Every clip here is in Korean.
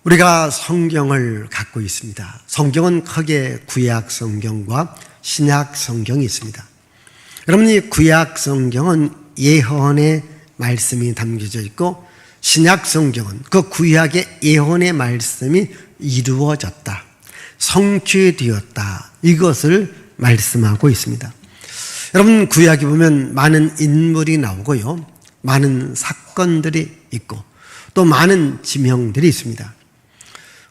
우리가 성경을 갖고 있습니다. 성경은 크게 구약 성경과 신약 성경이 있습니다. 여러분, 이 구약 성경은 예언의 말씀이 담겨져 있고, 신약 성경은 그 구약의 예언의 말씀이 이루어졌다, 성취되었다, 이것을 말씀하고 있습니다. 여러분, 구약에 보면 많은 인물이 나오고요, 많은 사건들이 있고, 또 많은 지명들이 있습니다.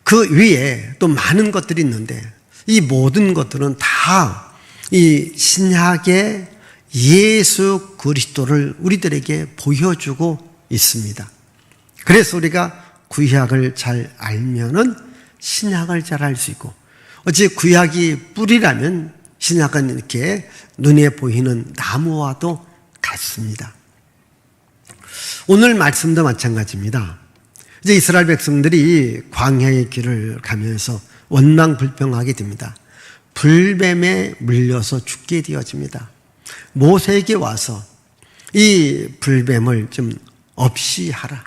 그 위에 또 많은 것들이 있는데, 이 모든 것들은 다 이 신약의 예수 그리스도를 우리들에게 보여주고 있습니다. 그래서 우리가 구약을 잘 알면은 신약을 잘 알 수 있고, 어찌 구약이 뿌리라면 신약은 이렇게 눈에 보이는 나무와도 같습니다. 오늘 말씀도 마찬가지입니다. 이제 이스라엘 백성들이 광야의 길을 가면서 원망불평하게 됩니다. 불뱀에 물려서 죽게 되어집니다. 모세에게 와서 이 불뱀을 좀 없이 하라,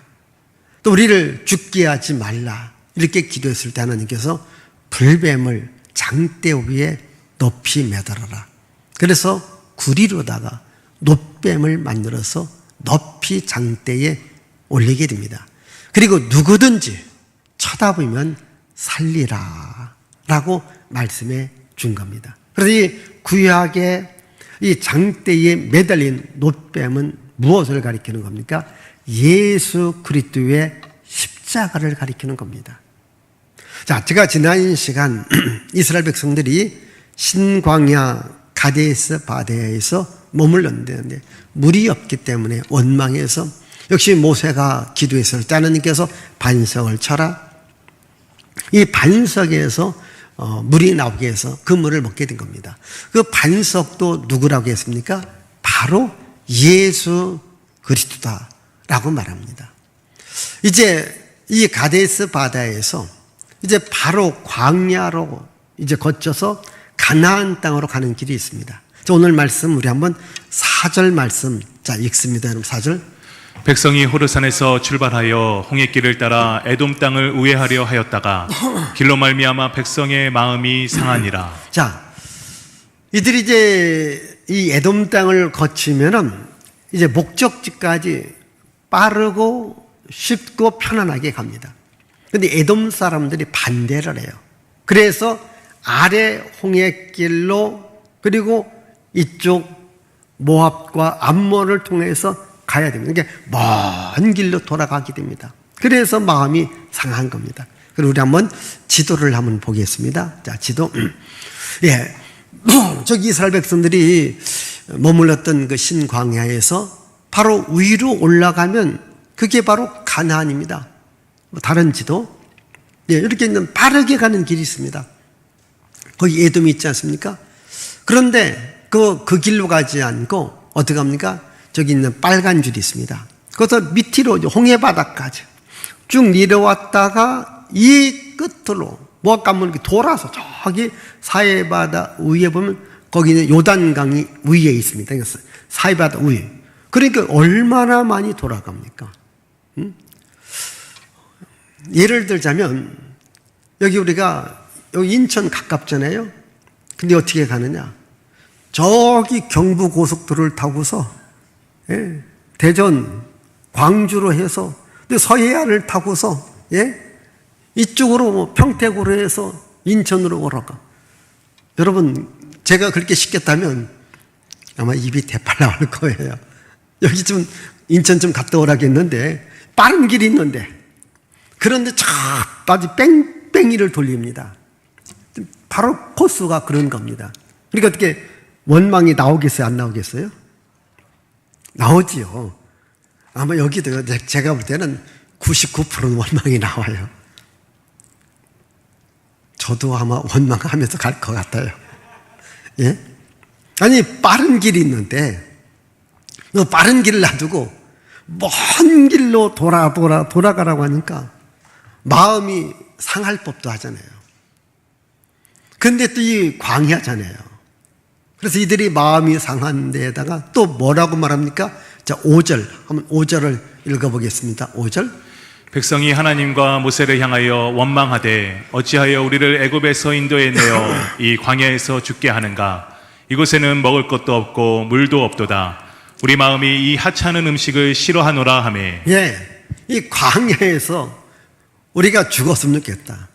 또 우리를 죽게 하지 말라, 이렇게 기도했을 때 하나님께서 불뱀을 장대 위에 높이 매달아라, 그래서 구리로다가 놋뱀을 만들어서 높이 장대에 올리게 됩니다. 그리고 누구든지 쳐다보면 살리라 라고 말씀해 준 겁니다. 그래서 이 구약의 이 장대에 매달린 놋뱀은 무엇을 가리키는 겁니까? 예수 그리스도의 십자가를 가리키는 겁니다. 자, 제가 지난 시간 이스라엘 백성들이 신광야 가데스 바네아에서 머물렀는데 물이 없기 때문에 원망해서 역시 모세가 기도했을 때 하나님께서 반석을 쳐라, 이 반석에서 물이 나오게 해서 그 물을 먹게 된 겁니다. 그 반석도 누구라고 했습니까? 바로 예수 그리스도다라고 말합니다. 이제 이 가데스 바다에서 이제 바로 광야로 이제 거쳐서 가나안 땅으로 가는 길이 있습니다. 오늘 말씀 우리 한번 4절 말씀 읽습니다. 여러분, 4절. 백성이 호르산에서 출발하여 홍해길을 따라 에돔 땅을 우회하려 하였다가 길로 말미암아 백성의 마음이 상하니라. 자, 이들이 이제 이 에돔 땅을 거치면은 이제 목적지까지 빠르고 쉽고 편안하게 갑니다. 근데 에돔 사람들이 반대를 해요. 그래서 아래 홍해길로, 그리고 이쪽 모압과 암몬을 통해서 가야 됩니다. 그러니까 먼 길로 돌아가게 됩니다. 그래서 마음이 상한 겁니다. 그리고 우리 한번 지도를 한번 보겠습니다. 자, 지도. 예. 저기 이스라엘 백성들이 머물렀던 그 신광야에서 바로 위로 올라가면 그게 바로 가나안입니다. 다른 지도. 예, 이렇게 있는 빠르게 가는 길이 있습니다. 거기 에돔이 있지 않습니까? 그런데 그 길로 가지 않고 어떻게 합니까? 저기 있는 빨간 줄이 있습니다. 그것을 밑으로 홍해바다까지 쭉 내려왔다가 이 끝으로 모압 가문 돌아서 저기 사해바다 위에 보면 거기는 요단강이 위에 있습니다. 사해바다 위에. 그러니까 얼마나 많이 돌아갑니까? 예를 들자면 여기 우리가 여기 인천 가깝잖아요. 근데 어떻게 가느냐? 저기 경부고속도로를 타고서 대전, 광주로 해서 서해안을 타고서 이쪽으로 평택으로 해서 인천으로 올라가. 여러분, 제가 그렇게 시켰다면 아마 입이 대팔 나올 거예요. 여기 좀 인천 좀 갔다 오라겠는데 빠른 길이 있는데, 그런데 저까지 뺑뺑이를 돌립니다. 바로 코스가 그런 겁니다. 그러니까 어떻게 원망이 나오겠어요? 안 나오겠어요? 나오지요. 아마 여기도 제가 볼 때는 99%는 원망이 나와요. 저도 아마 원망하면서 갈 것 같아요. 예? 아니, 빠른 길이 있는데 그 빠른 길을 놔두고 먼 길로 돌아가라고 하니까 마음이 상할 법도 하잖아요. 근데 또 이 광야잖아요. 그래서 이들이 마음이 상한 데에다가 또 뭐라고 말합니까? 자, 5절. 한번 5절을 읽어보겠습니다. 5절. 백성이 하나님과 모세를 향하여 원망하되 어찌하여 우리를 애굽에서 인도해 내어 이 광야에서 죽게 하는가? 이곳에는 먹을 것도 없고 물도 없도다. 우리 마음이 이 하찮은 음식을 싫어하노라 하매. 예, 이 광야에서 우리가 죽었으면 좋겠다.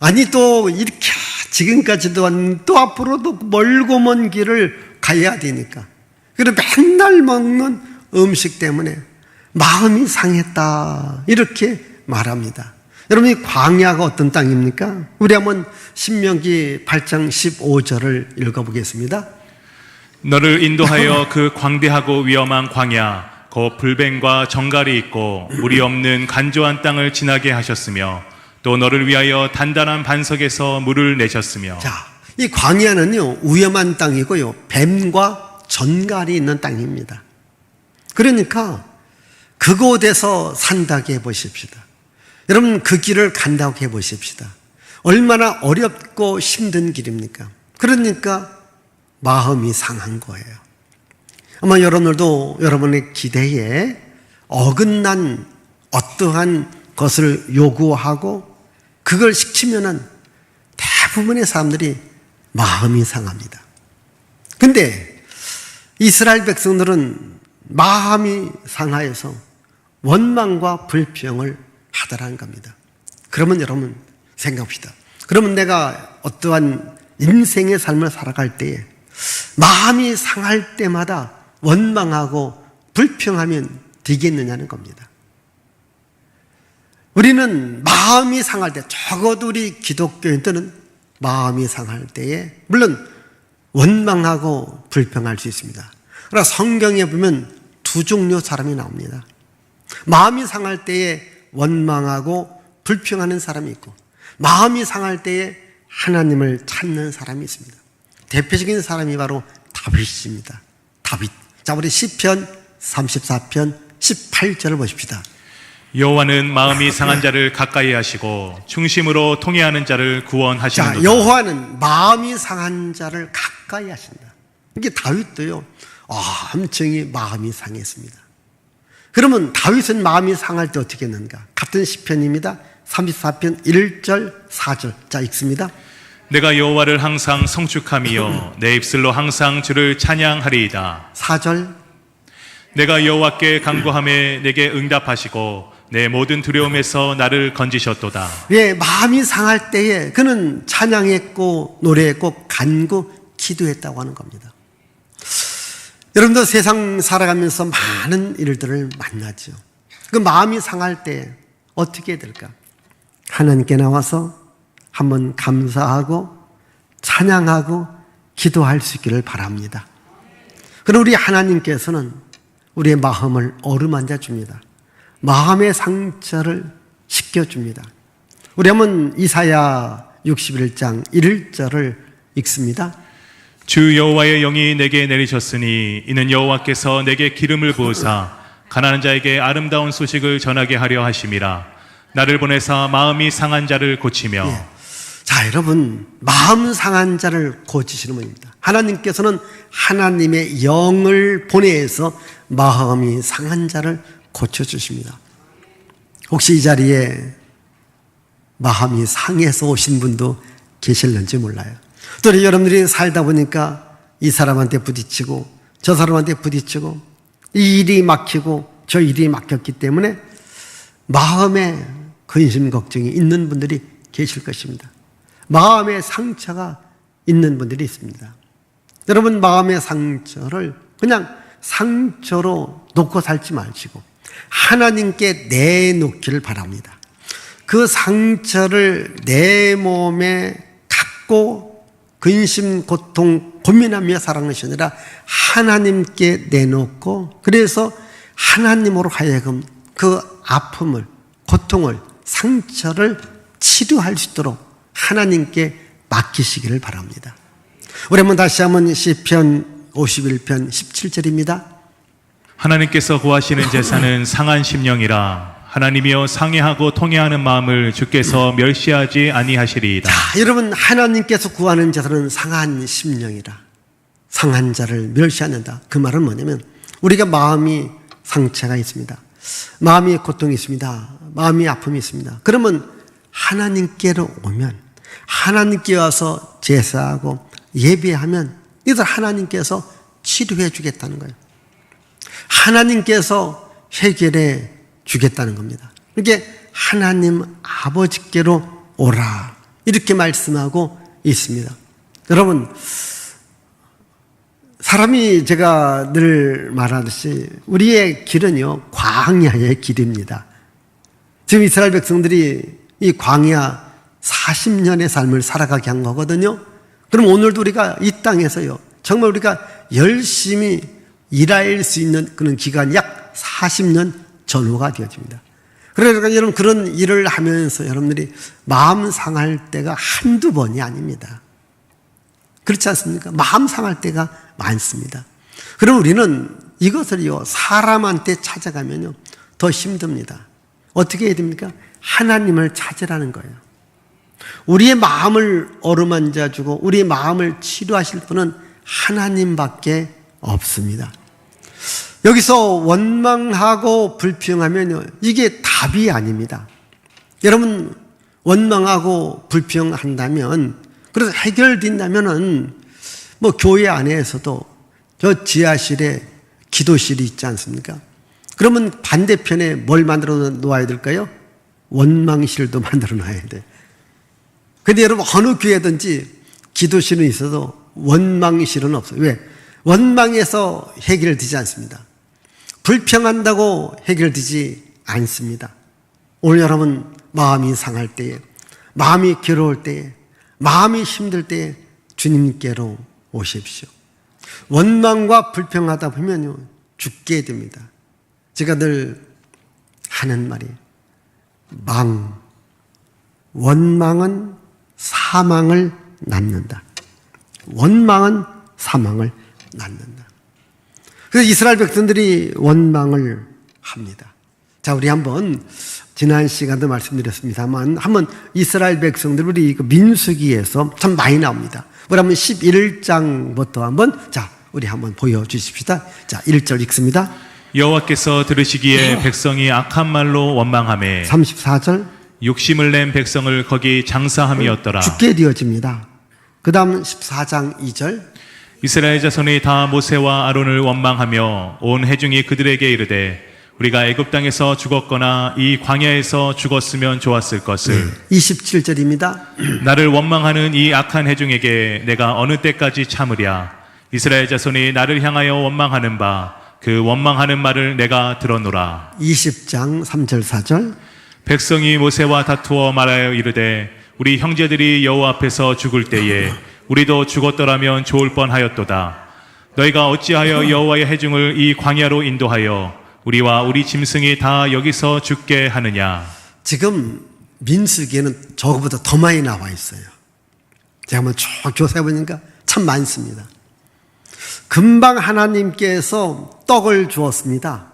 아니 또 이렇게 지금까지도 왔는데 또 앞으로도 멀고 먼 길을 가야 되니까. 그리고 맨날 먹는 음식 때문에 마음이 상했다. 이렇게 말합니다. 여러분, 이 광야가 어떤 땅입니까? 우리 한번 신명기 8장 15절을 읽어보겠습니다. 너를 인도하여 그 광대하고 위험한 광야 곧 불뱀과 정갈이 있고 물이 없는 간조한 땅을 지나게 하셨으며 또 너를 위하여 단단한 반석에서 물을 내셨으며. 자, 이 광야는요 위험한 땅이고요 뱀과 전갈이 있는 땅입니다. 그러니까 그곳에서 산다고 해보십시다. 여러분, 그 길을 간다고 해보십시다. 얼마나 어렵고 힘든 길입니까? 그러니까 마음이 상한 거예요. 아마 여러분들도 여러분의 기대에 어긋난 어떠한 것을 요구하고 그걸 시키면은 대부분의 사람들이 마음이 상합니다. 근데 이스라엘 백성들은 마음이 상하여서 원망과 불평을 하더라는 겁니다. 그러면 여러분 생각합시다. 그러면 내가 어떠한 인생의 삶을 살아갈 때에 마음이 상할 때마다 원망하고 불평하면 되겠느냐는 겁니다. 우리는 마음이 상할 때, 적어도 우리 기독교인들은 마음이 상할 때에 물론 원망하고 불평할 수 있습니다. 그러나 성경에 보면 두 종류 사람이 나옵니다. 마음이 상할 때에 원망하고 불평하는 사람이 있고 마음이 상할 때에 하나님을 찾는 사람이 있습니다. 대표적인 사람이 바로 다윗입니다. 다윗. 자, 우리 시편 34편 18절을 보십시다. 여호와는 마음이 상한 자를 가까이 하시고 중심으로 통회하는 자를 구원하시는도다. 자, 여호와는 마음이 상한 자를 가까이 하신다. 이게 다윗도요 엄청히 마음이 상했습니다. 그러면 다윗은 마음이 상할 때 어떻게 했는가? 같은 시편입니다. 34편 1절 4절. 자, 읽습니다. 내가 여호와를 항상 성축하며 내 입술로 항상 주를 찬양하리이다. 4절. 내가 여호와께 간구하매 내게 응답하시고 내 모든 두려움에서 나를 건지셨도다. 예, 마음이 상할 때에 그는 찬양했고 노래했고 간구 기도했다고 하는 겁니다. 여러분도 세상 살아가면서 많은 일들을 만나죠. 그 마음이 상할 때 어떻게 해야 될까? 하나님께 나와서 한번 감사하고 찬양하고 기도할 수 있기를 바랍니다. 그럼 우리 하나님께서는 우리의 마음을 어루만져 줍니다. 마음의 상처를 씻겨줍니다. 우리 한번 이사야 61장 1절을 읽습니다. 주 여호와의 영이 내게 내리셨으니 이는 여호와께서 내게 기름을 부으사 가난한 자에게 아름다운 소식을 전하게 하려 하심이라. 나를 보내사 마음이 상한 자를 고치며. 예. 자, 여러분, 마음 상한 자를 고치시는 분입니다. 하나님께서는 하나님의 영을 보내서 마음이 상한 자를 고쳐주십니다. 혹시 이 자리에 마음이 상해서 오신 분도 계실는지 몰라요. 또 여러분들이 살다 보니까 이 사람한테 부딪히고 저 사람한테 부딪히고 이 일이 막히고 저 일이 막혔기 때문에 마음에 근심 걱정이 있는 분들이 계실 것입니다. 마음의 상처가 있는 분들이 있습니다. 여러분, 마음의 상처를 그냥 상처로 놓고 살지 마시고 하나님께 내놓기를 바랍니다. 그 상처를 내 몸에 갖고 근심, 고통, 고민하며 살아가는 것이 아니라 하나님께 내놓고 그래서 하나님으로 하여금 그 아픔을, 고통을, 상처를 치료할 수 있도록 하나님께 맡기시기를 바랍니다. 우리 한번 다시 한번 시편 51편 17절입니다. 하나님께서 구하시는 제사는 상한 심령이라. 하나님이여 상해하고 통회하는 마음을 주께서 멸시하지 아니하시리이다. 자, 여러분, 하나님께서 구하는 제사는 상한 심령이라. 상한 자를 멸시하는다. 그 말은 뭐냐면 우리가 마음이 상처가 있습니다. 마음이 고통이 있습니다. 마음이 아픔이 있습니다. 그러면 하나님께로 오면, 하나님께 와서 제사하고 예배하면 이들 하나님께서 치료해 주겠다는 거예요. 하나님께서 해결해 주겠다는 겁니다. 그러니까 하나님 아버지께로 오라, 이렇게 말씀하고 있습니다. 여러분, 사람이 제가 늘 말하듯이 우리의 길은요, 광야의 길입니다. 지금 이스라엘 백성들이 이 광야 40년의 삶을 살아가게 한 거거든요. 그럼 오늘도 우리가 이 땅에서요, 정말 우리가 열심히 일할 수 있는 그런 기간이 약 40년 전후가 되어집니다. 그러니까 여러분, 그런 일을 하면서 여러분들이 마음 상할 때가 한두 번이 아닙니다. 그렇지 않습니까? 마음 상할 때가 많습니다. 그럼 우리는 이것을요, 사람한테 찾아가면요, 더 힘듭니다. 어떻게 해야 됩니까? 하나님을 찾으라는 거예요. 우리의 마음을 어루만져주고 우리의 마음을 치료하실 분은 하나님밖에 없습니다. 여기서 원망하고 불평하면요, 이게 답이 아닙니다. 여러분, 원망하고 불평한다면, 그래서 해결된다면은, 뭐 교회 안에서도 저 지하실에 기도실이 있지 않습니까? 그러면 반대편에 뭘 만들어 놓아야 될까요? 원망실도 만들어 놔야 돼. 근데 여러분, 어느 교회든지 기도실은 있어도 원망실은 없어요. 왜? 원망해서 해결되지 않습니다. 불평한다고 해결되지 않습니다. 오늘 여러분, 마음이 상할 때에, 마음이 괴로울 때에, 마음이 힘들 때에 주님께로 오십시오. 원망과 불평하다 보면요, 죽게 됩니다. 제가 늘 하는 말이, 원망은 사망을 낳는다. 원망은 사망을 낳는다. 그래서 이스라엘 백성들이 원망을 합니다. 자, 우리 한번 지난 시간도 말씀드렸습니다만, 한번 이스라엘 백성들, 우리 민수기에서 참 많이 나옵니다. 우리 한번 11장부터 한번, 자, 우리 한번 보여주십시다. 자, 1절 읽습니다. 여호와께서 들으시기에 백성이 악한 말로 원망하매 34절. 욕심을 낸 백성을 거기 장사함이었더라. 죽게 되어집니다. 그 다음 14장 2절. 이스라엘 자손이 다 모세와 아론을 원망하며 온 회중이 그들에게 이르되 우리가 애굽 땅에서 죽었거나 이 광야에서 죽었으면 좋았을 것을. 27절입니다. 나를 원망하는 이 악한 회중에게 내가 어느 때까지 참으랴. 이스라엘 자손이 나를 향하여 원망하는 바 그 원망하는 말을 내가 들어노라. 20장 3절 4절. 백성이 모세와 다투어 말하여 이르되 우리 형제들이 여호와 앞에서 죽을 때에 우리도 죽었더라면 좋을 뻔하였도다. 너희가 어찌하여 여호와의 회중을 이 광야로 인도하여 우리와 우리 짐승이 다 여기서 죽게 하느냐. 지금 민수기에는 저거보다 더 많이 나와 있어요. 제가 한번 쭉 조사해 보니까 참 많습니다. 금방 하나님께서 떡을 주었습니다.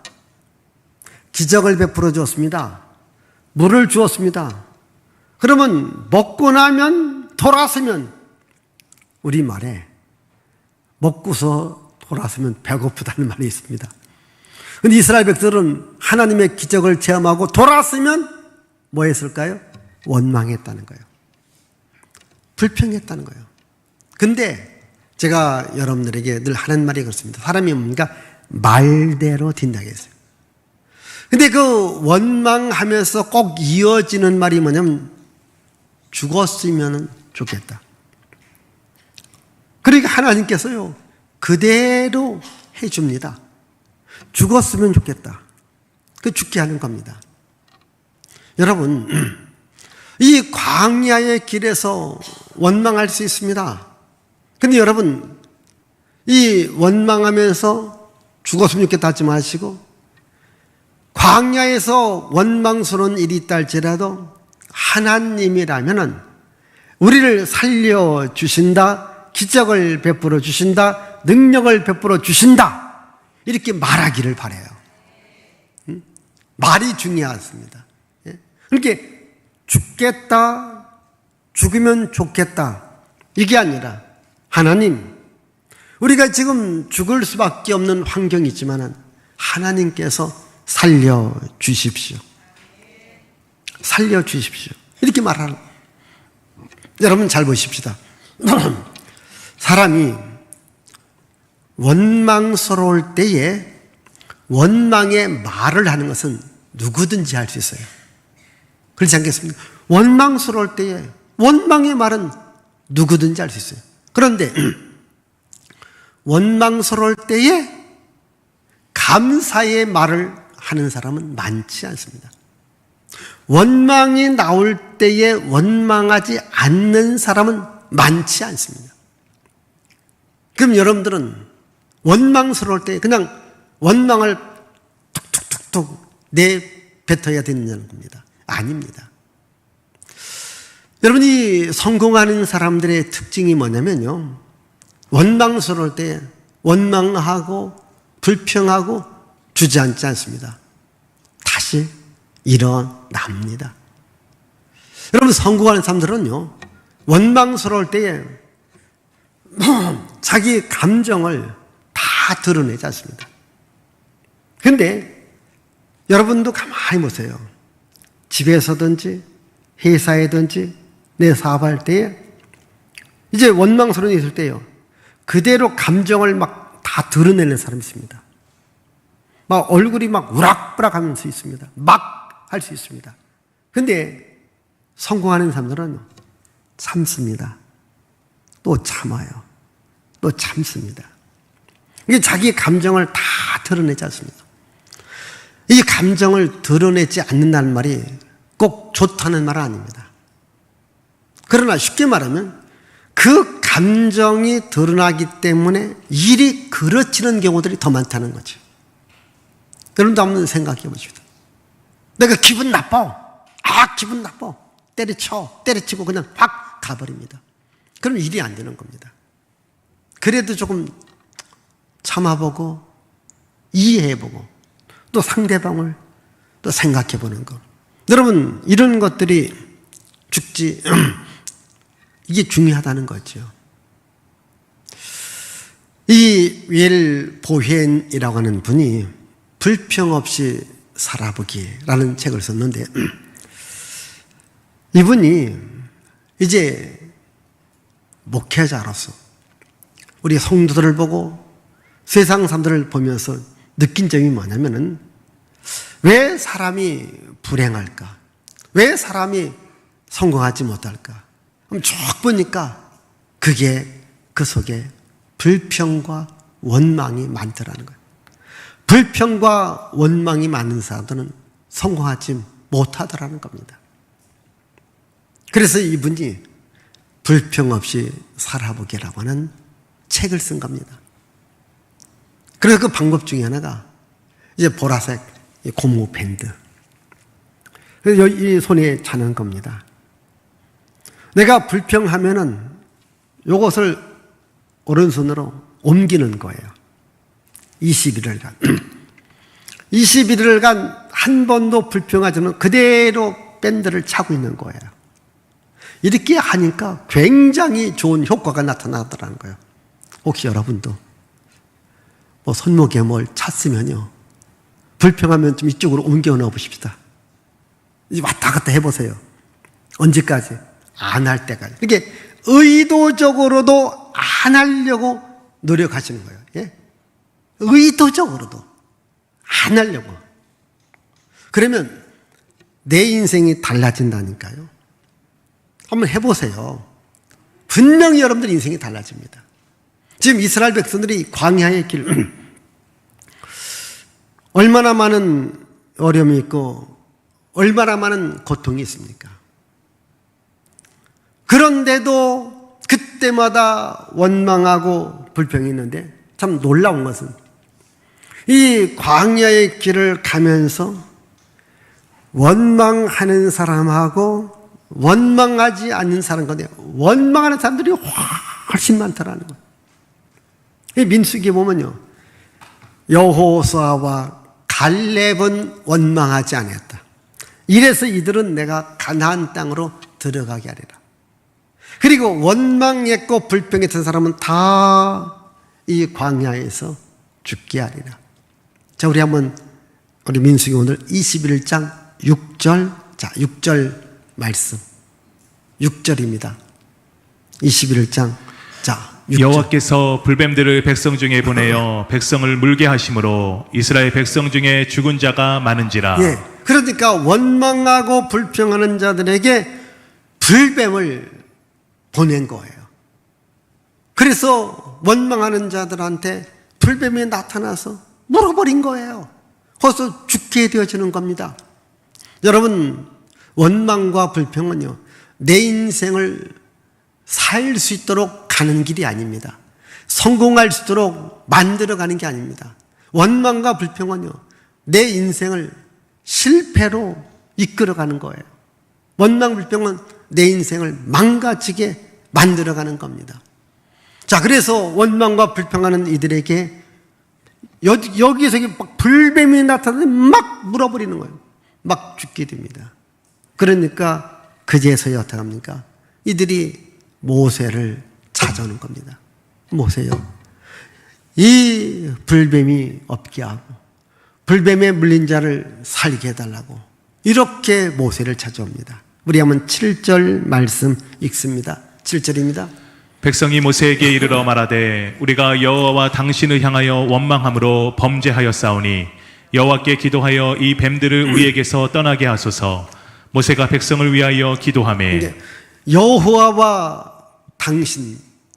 기적을 베풀어 주었습니다. 물을 주었습니다. 그러면 먹고 나면 돌아서면, 우리 말에 먹고서 돌아서면 배고프다는 말이 있습니다. 그런데 이스라엘 백성들은 하나님의 기적을 체험하고 돌아서면 뭐 했을까요? 원망했다는 거예요. 불평했다는 거예요. 근데 제가 여러분들에게 늘 하는 말이 그렇습니다. 사람이 뭔가 말대로 된다고 했어요. 근데 그 원망하면서 꼭 이어지는 말이 뭐냐면 죽었으면 좋겠다. 그러니까 하나님께서요, 그대로 해줍니다. 죽었으면 좋겠다. 그 죽게 하는 겁니다. 여러분, 이 광야의 길에서 원망할 수 있습니다. 근데 여러분, 이 원망하면서 죽었으면 좋겠다 하지 마시고, 광야에서 원망스러운 일이 있다 할지라도 하나님이라면은 우리를 살려주신다, 기적을 베풀어 주신다, 능력을 베풀어 주신다, 이렇게 말하기를 바라요. 말이 중요하습니다. 그러니까 죽겠다, 죽으면 좋겠다, 이게 아니라 하나님, 우리가 지금 죽을 수밖에 없는 환경이 있지만 하나님께서 살려주십시오. 살려주십시오. 이렇게 말하는 거예요. 여러분 잘 보십시다. 사람이 원망스러울 때에 원망의 말을 하는 것은 누구든지 할 수 있어요. 그렇지 않겠습니까? 원망스러울 때에 원망의 말은 누구든지 할 수 있어요. 그런데 원망스러울 때에 감사의 말을 하는 사람은 많지 않습니다. 원망이 나올 때에 원망하지 않는 사람은 많지 않습니다. 그럼 여러분들은 원망스러울 때 그냥 원망을 툭툭툭툭 내뱉어야 되느냐는 겁니다. 아닙니다. 여러분이 성공하는 사람들의 특징이 뭐냐면요, 원망스러울 때 원망하고 불평하고 주저앉지 않습니다. 다시 일어납니다. 여러분 성공하는 사람들은요, 원망스러울 때에 자기 감정을 다 드러내지 않습니다. 그런데 여러분도 가만히 보세요. 집에서든지 회사에든지 내 사업할 때에 이제 원망스러운 일이 있을 때요, 그대로 감정을 막 다 드러내는 사람이 있습니다. 막 얼굴이 막 우락부락 하면서 수 있습니다. 막 할 수 있습니다. 근데 성공하는 사람들은 참습니다. 또 참아요. 또 참습니다. 이게 자기 감정을 다 드러내지 않습니다. 이 감정을 드러내지 않는다는 말이 꼭 좋다는 말은 아닙니다. 그러나 쉽게 말하면 그 감정이 드러나기 때문에 일이 그르치는 경우들이 더 많다는 거죠. 여러분도 한번 생각해 보십시오. 내가 기분 나빠. 기분 나빠. 때려치고 그냥 확 가버립니다. 그럼 일이 안 되는 겁니다. 그래도 조금 참아보고 이해해보고 또 상대방을 또 생각해보는 것. 여러분 이런 것들이 이게 중요하다는 거죠. 이 윌 보헨이라고 하는 분이 불평 없이 살아보기라는 책을 썼는데, 이분이 이제 목회자로서 우리 성도들을 보고 세상 사람들을 보면서 느낀 점이 뭐냐면은, 왜 사람이 불행할까? 왜 사람이 성공하지 못할까? 그럼 쭉 보니까 그 속에 불평과 원망이 많더라는 거예요. 불평과 원망이 많은 사람들은 성공하지 못하더라는 겁니다. 그래서 이분이 불평 없이 살아보기라고 하는 책을 쓴 겁니다. 그래서 그 방법 중에 하나가 이제 보라색 고무 밴드. 그래서 이 손에 차는 겁니다. 내가 불평하면은 요것을 오른손으로 옮기는 거예요. 21일간. 21일간 한 번도 불평하지 않으면 그대로 밴드를 차고 있는 거예요. 이렇게 하니까 굉장히 좋은 효과가 나타나더라는 거예요. 혹시 여러분도 손목에 뭘 찼으면요, 불평하면 좀 이쪽으로 옮겨 넣어 보십시다. 왔다 갔다 해보세요. 언제까지? 안 할 때까지. 이렇게 의도적으로도 안 하려고 노력하시는 거예요. 예? 의도적으로도 안 하려고. 그러면 내 인생이 달라진다니까요. 한번 해보세요. 분명히 여러분들 인생이 달라집니다. 지금 이스라엘 백성들이 광야의 길, 얼마나 많은 어려움이 있고 얼마나 많은 고통이 있습니까? 그런데도 그때마다 원망하고 불평이 있는데, 참 놀라운 것은 이 광야의 길을 가면서 원망하는 사람하고 원망하지 않는 사람 가운데 원망하는 사람들이 훨씬 많다라는 거예요. 이 민수기에 보면요, 여호수아와 갈렙은 원망하지 않았다. 이래서 이들은 내가 가나안 땅으로 들어가게 하리라. 그리고 원망했고 불평했던 사람은 다 이 광야에서 죽게 하리라. 자, 우리 한번 우리 민수기 오늘 21장 6절, 자, 6절 말씀. 6절입니다. 21장, 자, 6절. 여호와께서 불뱀들을 백성 중에 보내어 백성을 물게 하심으로 이스라엘 백성 중에 죽은 자가 많은지라. 예. 그러니까 원망하고 불평하는 자들에게 불뱀을 보낸 거예요. 그래서 원망하는 자들한테 불뱀이 나타나서 물어버린 거예요. 거기서 죽게 되어지는 겁니다. 여러분, 원망과 불평은요, 내 인생을 살 수 있도록 가는 길이 아닙니다. 성공할 수 있도록 만들어가는 게 아닙니다. 원망과 불평은요, 내 인생을 실패로 이끌어가는 거예요. 원망, 불평은 내 인생을 망가지게 만들어가는 겁니다. 자, 그래서 원망과 불평하는 이들에게 여기에서 막 불뱀이 나타나서 막 물어버리는 거예요. 막 죽게 됩니다. 그러니까 그제서야 어떻게 합니까? 이들이 모세를 찾아오는 겁니다. 모세요, 이 불뱀이 없게 하고 불뱀에 물린 자를 살게 해달라고 이렇게 모세를 찾아옵니다. 우리 한번 7절 말씀 읽습니다. 7절입니다. 백성이 모세에게 이르러 말하되 우리가 여호와와 당신을 향하여 원망함으로 범죄하였사오니 여호와께 기도하여 이 뱀들을 우리에게서 떠나게 하소서. 모세가 백성을 위하여 기도하매 여호와와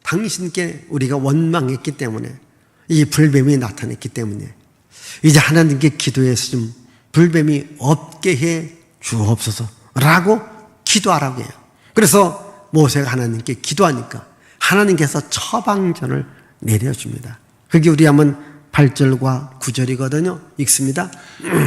당신께 우리가 원망했기 때문에 이 불뱀이 나타났기 때문에 이제 하나님께 기도해서 좀 불뱀이 없게 해 주옵소서라고 기도하라고 해요. 그래서 모세가 하나님께 기도하니까 하나님께서 처방전을 내려줍니다. 그게 우리 한번 8절과 9절이거든요. 읽습니다.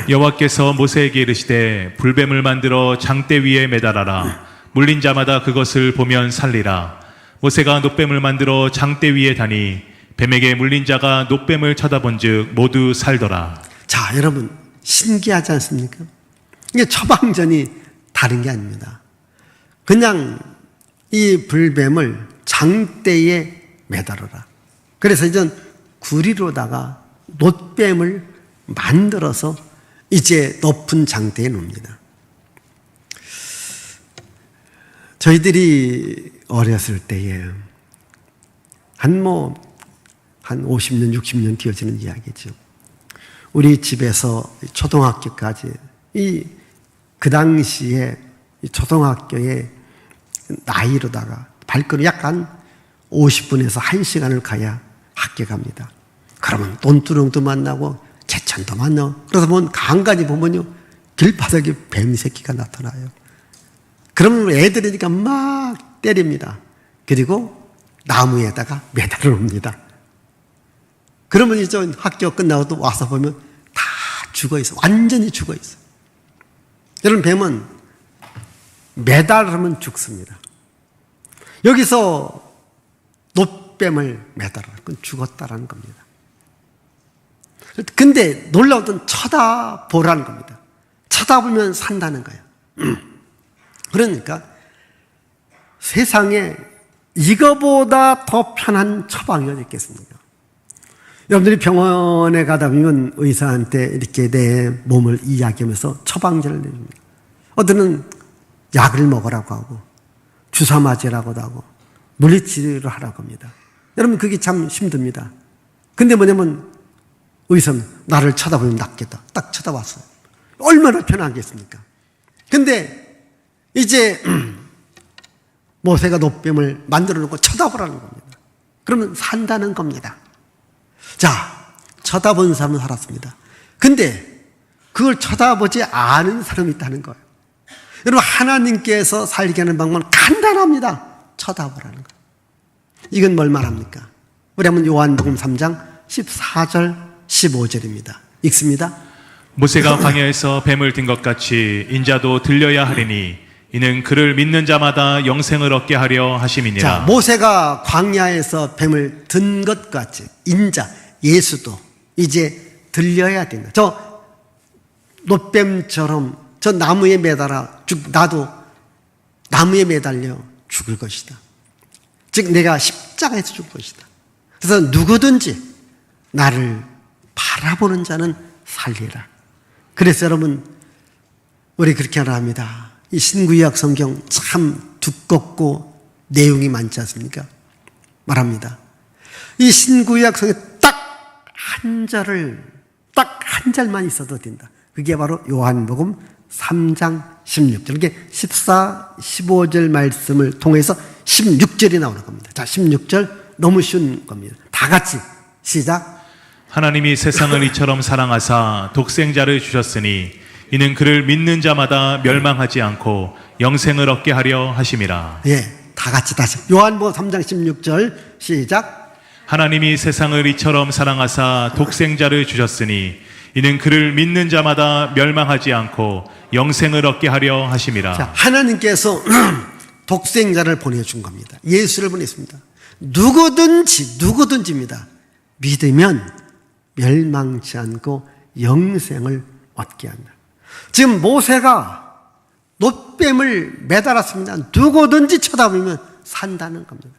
여호와께서 모세에게 이르시되 불뱀을 만들어 장대 위에 매달아라. 물린 자마다 그것을 보면 살리라. 모세가 놋뱀을 만들어 장대 위에 다니 뱀에게 물린 자가 놋뱀을 쳐다본즉 모두 살더라. 자, 여러분, 신기하지 않습니까? 이게 처방전이 다른 게 아닙니다. 그냥 이 불뱀을 장대에 매달아라. 그래서 이제 구리로다가 놋뱀을 만들어서 이제 높은 장대에 놓습니다. 저희들이 어렸을 때에 한 50년, 60년 되어지는 이야기죠. 우리 집에서 초등학교까지 그 당시에 초등학교의 나이로다가 발걸음 약간 50분에서 1시간을 가야 학교 갑니다. 그러면 논두렁도 만나고 개천도 만나고 그래서 강까지 보면요 길바닥에 뱀 새끼가 나타나요. 그러면 애들이니까 막 때립니다. 그리고 나무에다가 매달아 놉니다. 그러면 이제 학교 끝나고 또 와서 보면 다 죽어 있어. 완전히 죽어 있어. 여러분, 뱀은 매달으면 죽습니다. 여기서 놋뱀을 매달아. 그건 죽었다라는 겁니다. 근데 놀라운 건 쳐다보라는 겁니다. 쳐다보면 산다는 거예요. 그러니까 세상에 이거보다 더 편한 처방이 어디 있겠습니까? 여러분들이 병원에 가다 보면 의사한테 이렇게 내 몸을 이야기하면서 처방전을 내줍니다. 어떤 약을 먹으라고 하고 주사 맞으라고도 하고 물리치료를 하라고 합니다. 여러분, 그게 참 힘듭니다. 근데 뭐냐면 의사는 나를 쳐다보면 낫겠다. 딱 쳐다봤어요. 얼마나 편하겠습니까? 근데 이제 모세가 놋뱀을 만들어 놓고 쳐다보라는 겁니다. 그러면 산다는 겁니다. 자, 쳐다본 사람은 살았습니다. 근데 그걸 쳐다보지 않은 사람이 있다는 거예요. 여러분, 하나님께서 살게 하는 방법은 간단합니다. 쳐다보라는 거예요. 이건 뭘 말합니까? 우리 한번 요한복음 3장 14절 15절입니다. 읽습니다. 모세가 광야에서 뱀을 든 것 같이 인자도 들려야 하리니 이는 그를 믿는 자마다 영생을 얻게 하려 하심이니라. 자, 모세가 광야에서 뱀을 든 것 같이 인자 예수도 이제 들려야 된다. 저 놋뱀처럼 저 나무에 매달아 나도 나무에 매달려 죽을 것이다. 즉 내가 십자가에서 죽을 것이다. 그래서 누구든지 나를 바라보는 자는 살리라. 그래서 여러분, 우리 그렇게 하라 합니다. 이 신구약 성경 참 두껍고 내용이 많지 않습니까? 말합니다. 이 신구약 성경 딱 한 절만 있어도 된다. 그게 바로 요한복음 3장 16절. 이게 14, 15절 말씀을 통해서 16절이 나오는 겁니다. 자, 16절 너무 쉬운 겁니다. 다 같이 시작. 하나님이 세상을 이처럼 사랑하사 독생자를 주셨으니 이는 그를 믿는 자마다 멸망하지 않고 영생을 얻게 하려 하심이라. 예, 다 같이 다시. 요한복음 3장 16절 시작. 하나님이 세상을 이처럼 사랑하사 독생자를 주셨으니 이는 그를 믿는 자마다 멸망하지 않고 영생을 얻게 하려 하심이라. 자, 하나님께서 독생자를 보내준 겁니다. 예수를 보냈습니다. 누구든지입니다. 믿으면 멸망치 않고 영생을 얻게 한다. 지금 모세가 놋뱀을 매달았습니다. 누구든지 쳐다보면 산다는 겁니다.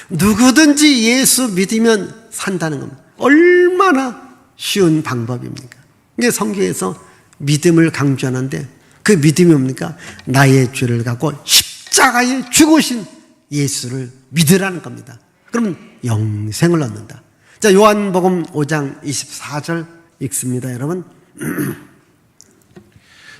누구든지 예수 믿으면 산다는 겁니다. 얼마나 쉬운 방법입니까? 이게 성경에서 믿음을 강조하는데 그 믿음이 뭡니까? 나의 죄를 갖고 십자가에 죽으신 예수를 믿으라는 겁니다. 그러면 영생을 얻는다. 자, 요한복음 5장 24절 읽습니다, 여러분.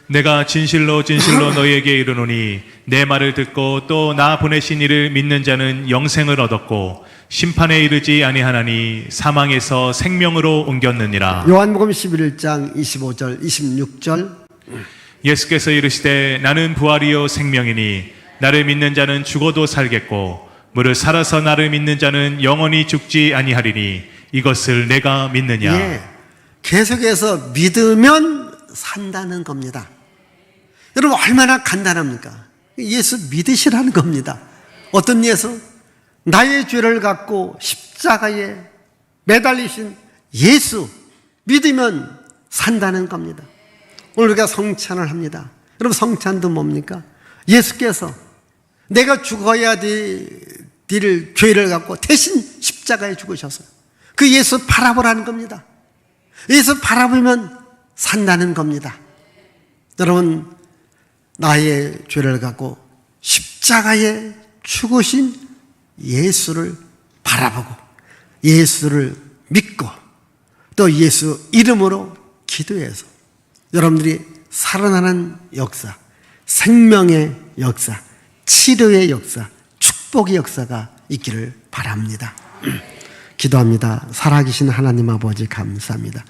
내가 진실로 진실로 너희에게 이르노니 내 말을 듣고 또 나 보내신 이를 믿는 자는 영생을 얻었고 심판에 이르지 아니하나니 사망에서 생명으로 옮겼느니라. 요한복음 11장 25절 26절. 예수께서 이르시되 나는 부활이요 생명이니 나를 믿는 자는 죽어도 살겠고 무릇 살아서 나를 믿는 자는 영원히 죽지 아니하리니 이것을 내가 믿느냐. 예, 계속해서 믿으면 산다는 겁니다. 여러분, 얼마나 간단합니까? 예수 믿으시라는 겁니다. 어떤 예수? 나의 죄를 갖고 십자가에 매달리신 예수 믿으면 산다는 겁니다. 오늘 우리가 성찬을 합니다. 여러분, 성찬도 뭡니까? 예수께서 내가 죽어야 될 죄를 갖고 대신 십자가에 죽으셔서 그 예수 바라보라는 겁니다. 예수 바라보면 산다는 겁니다. 여러분, 나의 죄를 갖고 십자가에 죽으신 예수를 바라보고 예수를 믿고 또 예수 이름으로 기도해서 여러분들이 살아나는 역사, 생명의 역사, 치료의 역사, 축복의 역사가 있기를 바랍니다. 기도합니다. 살아계신 하나님 아버지 감사합니다.